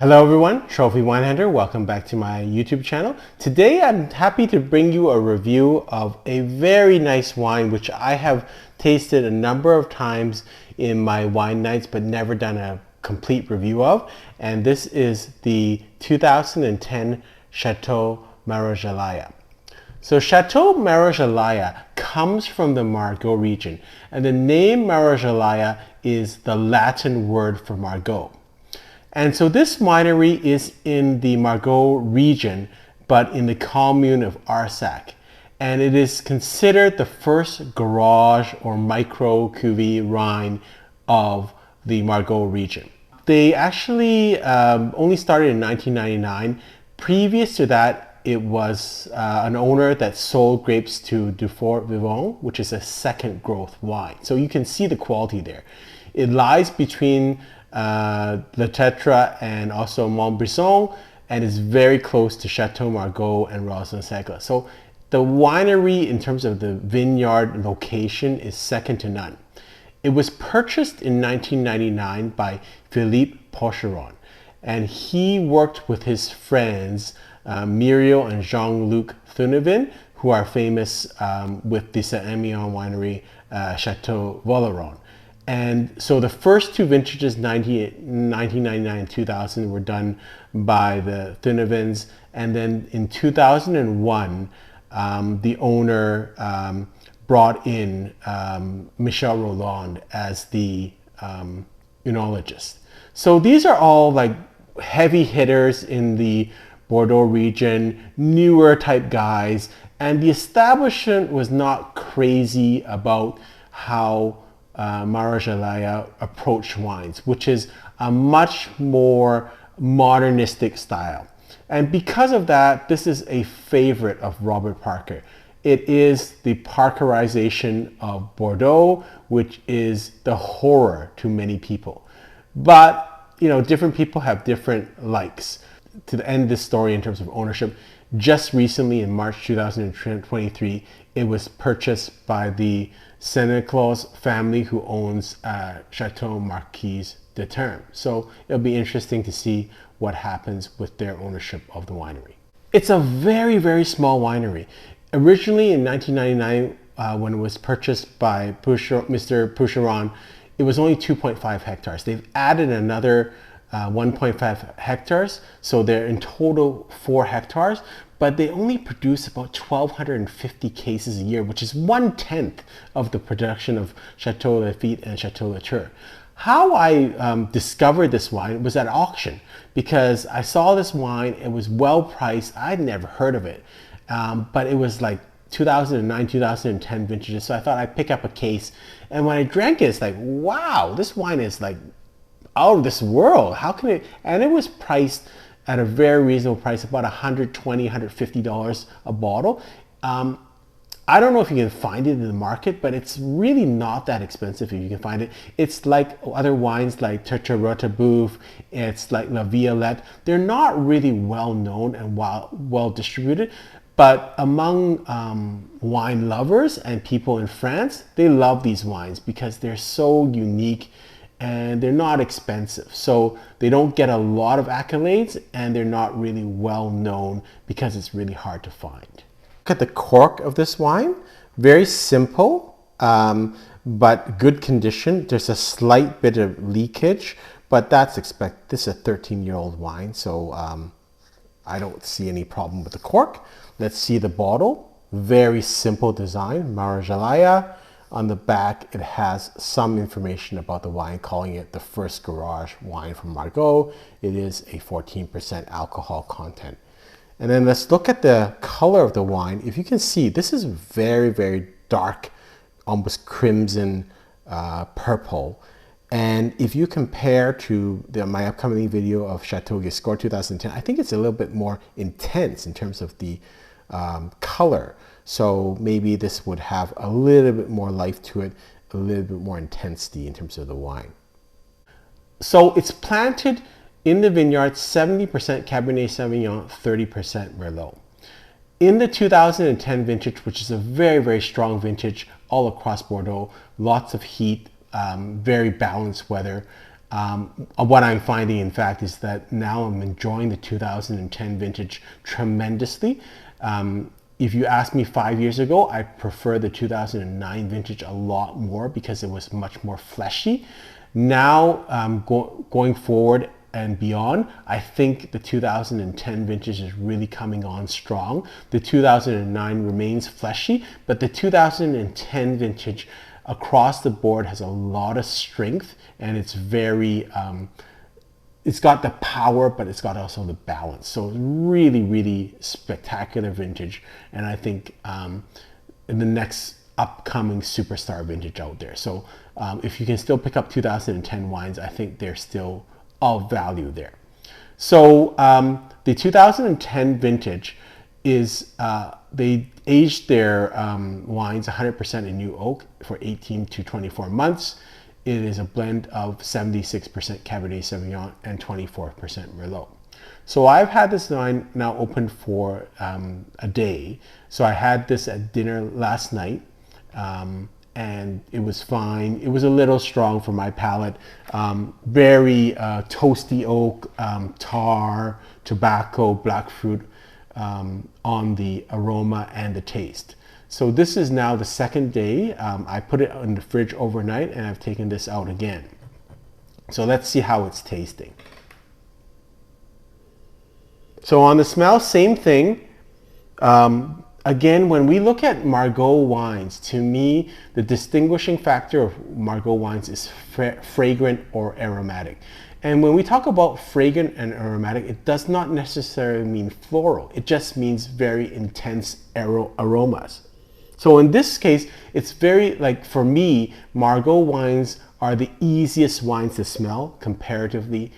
Hello everyone, Trophy Wine Hunter. Welcome back to my YouTube channel. Today I'm happy to bring you a review of a very nice wine which I have tasted a number of times in my wine nights but never done a complete review of. And this is the 2010 Chateau Marojallia. So Chateau Marojallia comes from the Margaux region, and the name Marojallia is the Latin word for Margaux. And so this winery is in the Margaux region, but in the commune of Arsac. And it is considered the first garage or micro cuvée wine of the Margaux region. They actually only started in 1999. Previous to that, it was an owner that sold grapes to Dufort Vivens, which is a second growth wine. So you can see the quality there. It lies between Le Tetra and also Montbrison, and is very close to Chateau Margaux and Rauzan Segla. So the winery in terms of the vineyard location is second to none. It was purchased in 1999 by Philippe Porcheron, and he worked with his friends Muriel and Jean-Luc Thunevin, who are famous with the Saint-Emilion winery Chateau Valandraud. And so the first two vintages, 1999 and 2000, were done by the Thunevins. And then in 2001, the owner brought in Michel Rolland as the enologist. So these are all like heavy hitters in the Bordeaux region, newer type guys. And the establishment was not crazy about how Marojallia approach wines, which is a much more modernistic style. And because of that, this is a favorite of Robert Parker. It is the Parkerization of Bordeaux, which is the horror to many people. But, you know, different people have different likes. To end this story in terms of ownership, just recently in March 2023, it was purchased by the Seneclauze family, who owns Chateau Marquis de Terme. So it'll be interesting to see what happens with their ownership of the winery. It's a very, very small winery. Originally in 1999, when it was purchased by Mr. Porcheron, it was only 2.5 hectares. They've added another 1.5 hectares, so they're in total 4 hectares, but they only produce about 1,250 cases a year, which is 1/10 of the production of Chateau Lafite and Chateau Latour. How I discovered this wine was at auction, because I saw this wine, it was well priced, I'd never heard of it, but it was like 2009, 2010 vintages, so I thought I'd pick up a case, and when I drank it, it's like, wow, this wine is like out of this world. How can it? And it was priced at a very reasonable price, about $120, $150 a bottle. I don't know if you can find it in the market, but it's really not that expensive if you can find it. It's like other wines like Tertre-Rotebeuf, it's like La Violette. They're not really well known and well distributed, but among wine lovers and people in France, they love these wines because they're so unique and they're not expensive. So they don't get a lot of accolades, and they're not really well known because it's really hard to find. Look at the cork of this wine. Very simple, but good condition. There's a slight bit of leakage, but that's expected. This is a 13-year-old wine, so I don't see any problem with the cork. Let's see the bottle. Very simple design, Marojallia. On the back, it has some information about the wine, calling it the first garage wine from Margaux. It is a 14% alcohol content. And then let's look at the color of the wine. If you can see, this is very, very dark, almost crimson purple. And if you compare to my upcoming video of Chateau Giscourt 2010, I think it's a little bit more intense in terms of the color. So maybe this would have a little bit more life to it, a little bit more intensity in terms of the wine. So it's planted in the vineyard, 70% Cabernet Sauvignon, 30% Merlot. In the 2010 vintage, which is a very, very strong vintage all across Bordeaux, lots of heat, very balanced weather, What I'm finding, in fact, is that now I'm enjoying the 2010 vintage tremendously. If you asked me 5 years ago, I prefer the 2009 vintage a lot more because it was much more fleshy. Now, going forward and beyond, I think the 2010 vintage is really coming on strong. The 2009 remains fleshy, but the 2010 vintage across the board has a lot of strength, and it's very, it's got the power, but it's got also the balance. So really, really spectacular vintage. And I think in the next upcoming superstar vintage out there. So if you can still pick up 2010 wines, I think they're still of value there. So the 2010 vintage is, they aged their wines 100% in new oak for 18 to 24 months. It is a blend of 76% Cabernet Sauvignon and 24% Merlot. So I've had this wine now open for a day. So I had this at dinner last night, and it was fine. It was a little strong for my palate. Very toasty oak, tar, tobacco, black fruit on the aroma and the taste. So this is now the second day. I put it in the fridge overnight, and I've taken this out again. So let's see how it's tasting. So on the smell, same thing. Again, when we look at Margaux wines, to me, the distinguishing factor of Margaux wines is fragrant or aromatic. And when we talk about fragrant and aromatic, it does not necessarily mean floral. It just means very intense aromas. So in this case, it's very, like, for me, Margaux wines are the easiest wines to smell comparatively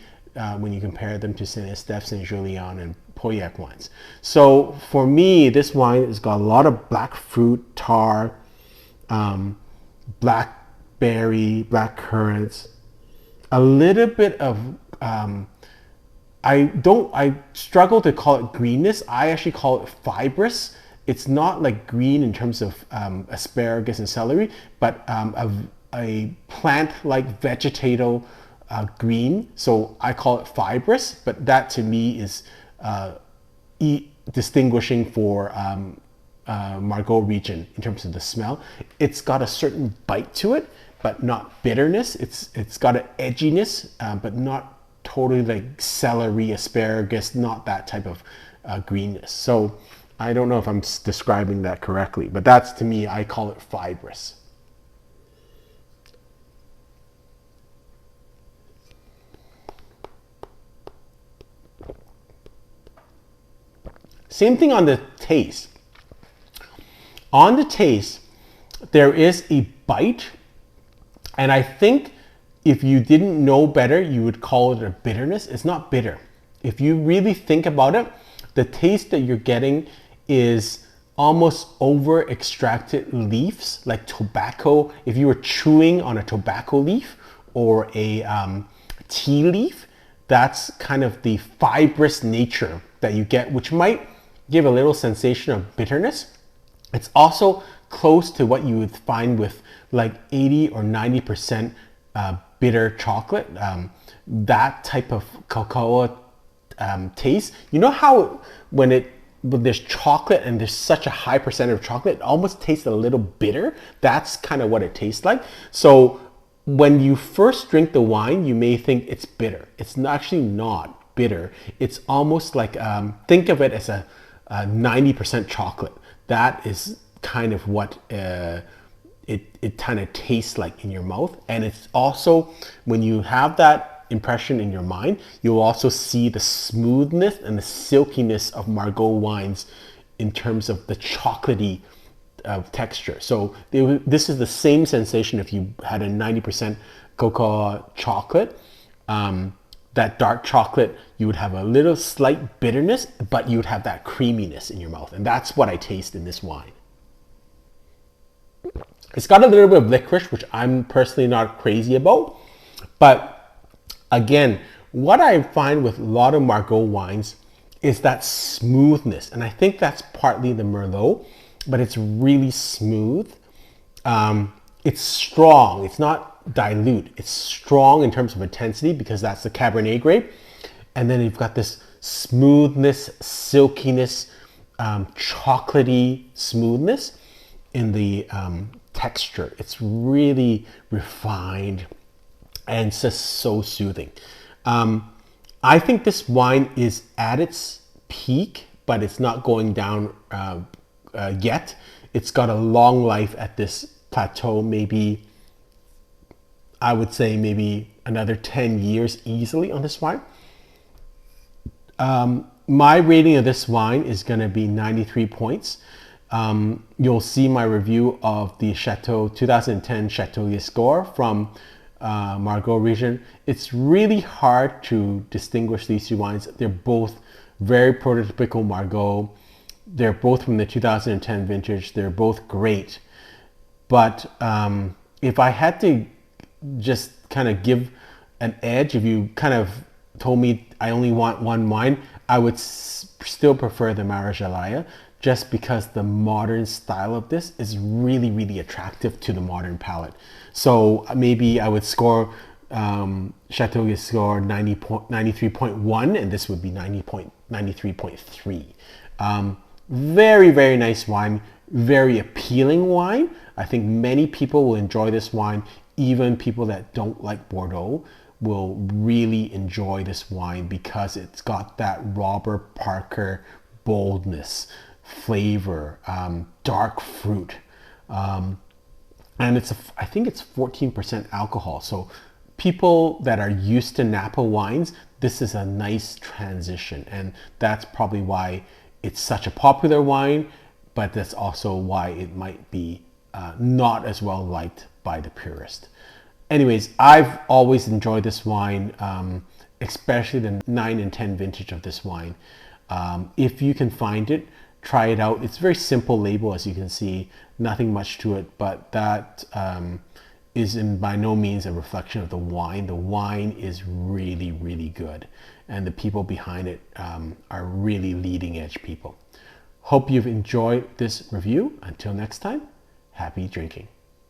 when you compare them to Saint-Estèphe, Saint-Julien, and Pauillac wines. So for me, this wine has got a lot of black fruit, tar, blackberry, black currants, a little bit of, I struggle to call it greenness. I actually call it fibrous. It's not like green in terms of asparagus and celery, but a plant-like vegetative green. So I call it fibrous, but that to me is distinguishing for Margaux region in terms of the smell. It's got a certain bite to it, but not bitterness. It's got an edginess, but not totally like celery, asparagus, not that type of greenness. So I don't know if I'm describing that correctly, but that's, to me, I call it fibrous. Same thing on the taste. On the taste, there is a bite, and I think if you didn't know better, you would call it a bitterness. It's not bitter. If you really think about it, the taste that you're getting is almost over extracted leaves, like tobacco. If you were chewing on a tobacco leaf or a tea leaf, that's kind of the fibrous nature that you get, which might give a little sensation of bitterness. It's also close to what you would find with like 80 or 90% bitter chocolate, that type of cocoa taste. You know how when there's chocolate and there's such a high percentage of chocolate, it almost tastes a little bitter? That's kind of what it tastes like. So when you first drink the wine, you may think it's bitter. It's actually not bitter. It's almost like, think of it as a 90% chocolate. That is kind of what it kind of tastes like in your mouth. And it's also, when you have that impression in your mind, you'll also see the smoothness and the silkiness of Margaux wines in terms of the chocolatey texture. So this is the same sensation if you had a 90% cocoa chocolate. That dark chocolate, you would have a little slight bitterness, but you would have that creaminess in your mouth. And that's what I taste in this wine. It's got a little bit of licorice, which I'm personally not crazy about. But again, what I find with a lot of Margaux wines is that smoothness. And I think that's partly the Merlot, but it's really smooth. It's strong. It's not dilute. It's strong in terms of intensity because that's the Cabernet grape. And then you've got this smoothness, silkiness, chocolatey smoothness in the texture. It's really refined and it's just so soothing. I think this wine is at its peak, but it's not going down yet. It's got a long life at this plateau, maybe, I would say maybe another 10 years easily on this wine. My rating of this wine is going to be 93 points. You'll see my review of the Chateau 2010 Chateau Score from Margaux region. It's really hard to distinguish these two wines. They're both very prototypical Margaux. They're both from the 2010 vintage. They're both great. But if I had to just kind of give an edge, if you kind of told me I only want one wine, I would still prefer the Marojallia, just because the modern style of this is really, really attractive to the modern palate. So maybe I would score Chateau score 93.1, and this would be 93.3. Very, very nice wine, very appealing wine. I think many people will enjoy this wine. Even people that don't like Bordeaux will really enjoy this wine because it's got that Robert Parker boldness, flavor, dark fruit, and I think it's 14% alcohol. So people that are used to Napa wines, this is a nice transition, and that's probably why it's such a popular wine, but that's also why it might be not as well liked by the purist. Anyways, I've always enjoyed this wine, especially the 9 and 10 vintage of this wine. If you can find it, try it out. It's a very simple label, as you can see, nothing much to it, but that is by no means a reflection of the wine. The wine is really, really good, and the people behind it are really leading edge people. Hope you've enjoyed this review. Until next time, happy drinking.